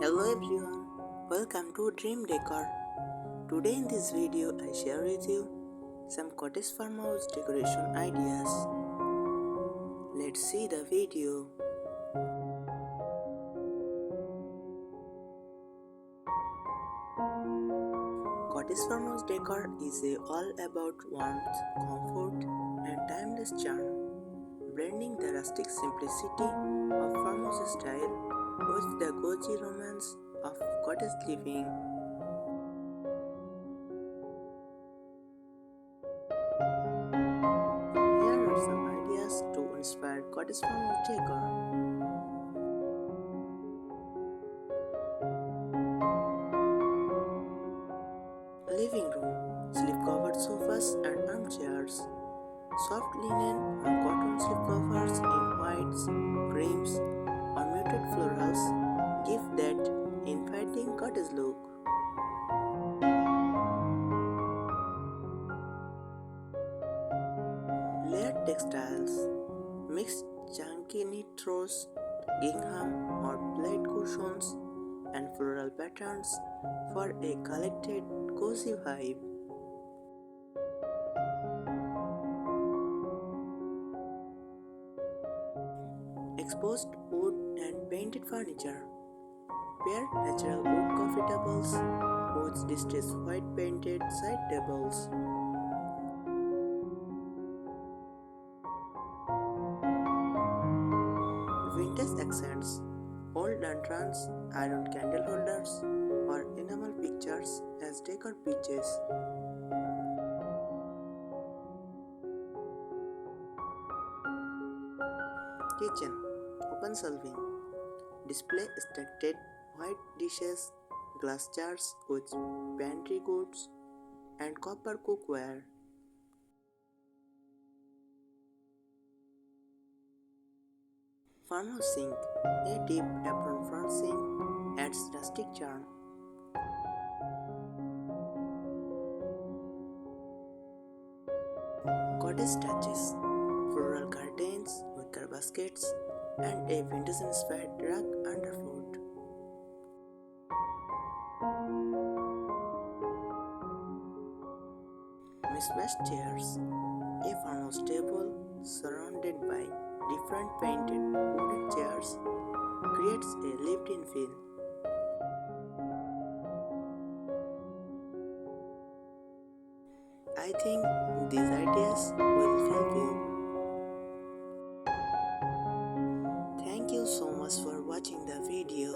Hello everyone, welcome to Dream Decor. Today in this video I share with you some cottage farmhouse decoration ideas. Let's see the video. Cottage farmhouse decor is all about warmth, comfort and timeless charm, blending the rustic simplicity of farmhouse style with the cozy romance of cottage living. Here are some ideas to inspire cottage farmhouse decor. Living room, slip-covered sofas and armchairs. Soft linen or cotton slip covers in whites, creams, or muted florals give that inviting cottage look. Layered textiles, mixed chunky knit throws, gingham or plaid cushions, and floral patterns for a collected, cozy vibe. Exposed wood and painted furniture. Pair natural wood coffee tables with distressed white painted side tables. Vintage accents, old lanterns, iron candle holders, or enamel pictures as decor pieces. Kitchen, open shelving. Display stacked white dishes, glass jars with pantry goods, and copper cookware. Farmhouse sink, a deep apron front sink adds rustic charm. Cottage touches, floral curtains, wicker baskets, and a vintage-inspired rug underfoot. Mismatched chairs, a farmhouse table surrounded by different painted wooden chairs creates a lived-in feel. I think these ideas will help you. Thank you so much for watching the video.